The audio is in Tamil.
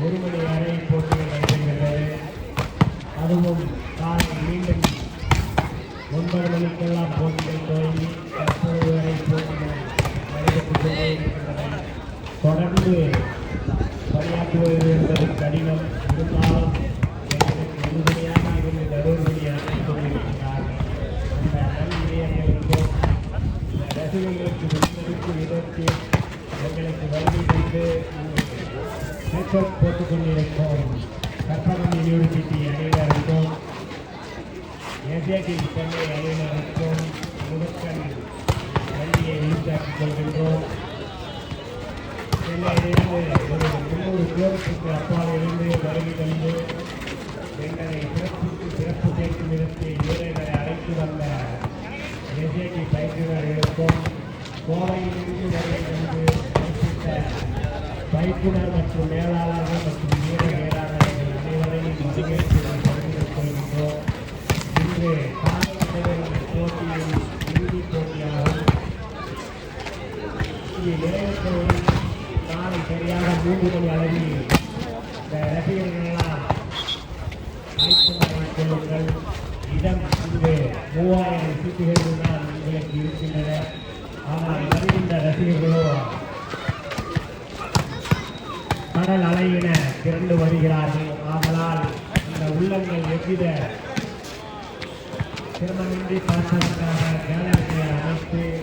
1 மணி வரை போட்டிகள் நடைபெறுகிறது. அதுவும் காலை மீண்டும் 9 மணிக்கெல்லாம் போட்டிகள் துவங்கி தற்போது வரை போட்டிகள் நடைபெற்றுக் கொண்டே இருக்கின்றன. தொடர்ந்து பணியாற்றுவது என்பது கடினம். இருந்தாலும் எங்களுக்கு உறுதுணையாக இருந்து தருமபுரி அழைத்துக் கொண்டிருக்கிறார்கள். அந்த நன்றியர்களுக்கும் ரசிகர்களுக்கு விருந்தளிக்கும் விதத்தில் எங்களுக்கு வருகை தந்து நெட்வொர்க் போட்டுக் கொண்டிருக்கும் கற்பகம் யூனிவர்சிட்டி அணியினருக்கும் ஏசியாட்டிக் சென்னை அணியினருக்கும் முதற்கண் நன்றியை உரித்தாக்கிக் கொள்கின்றோம். சென்னையிலிருந்து ஒரு 300 கிலோமீட்டருக்கு அப்பால் இருந்து வருகை தந்து எங்களை சிறப்பு சேர்க்கும் விதத்தில் வீரர்களை அழைத்து வந்த ஏசியாட்டிக் பயிற்றுநர்களுக்கும் கோவையிலிருந்து வருகை தந்து குறிப்பிட்ட பயிற்றுனர் மற்றும் மேலாளர்கள் மற்றும் வீர மேலாளர்கள் அனைவரையும் வரவேற்று தெரிவித்துக் கொள்கின்றோம். இன்று காலையில் போட்டியில் இறுதிப் போட்டியாகும். நிறைவேற்றவும் நாளை சரியாக 3 மணி அளவில் இந்த ரசிகர்களெல்லாம் ஆய்வு கொள்ளுங்கள். இடம் இங்கு 3000 சீட்டுகள் தான் உங்களுக்கு இருக்கின்றன. ஆனால் வருகின்ற ரசிகர்களோ கடல் அலையின திரண்டு வருகிறார்கள். ஆதலால் இந்த உள்ளங்கள் எவ்வித சிரமமின்றி பார்ப்பதற்காக கேலரிகளை அமைத்து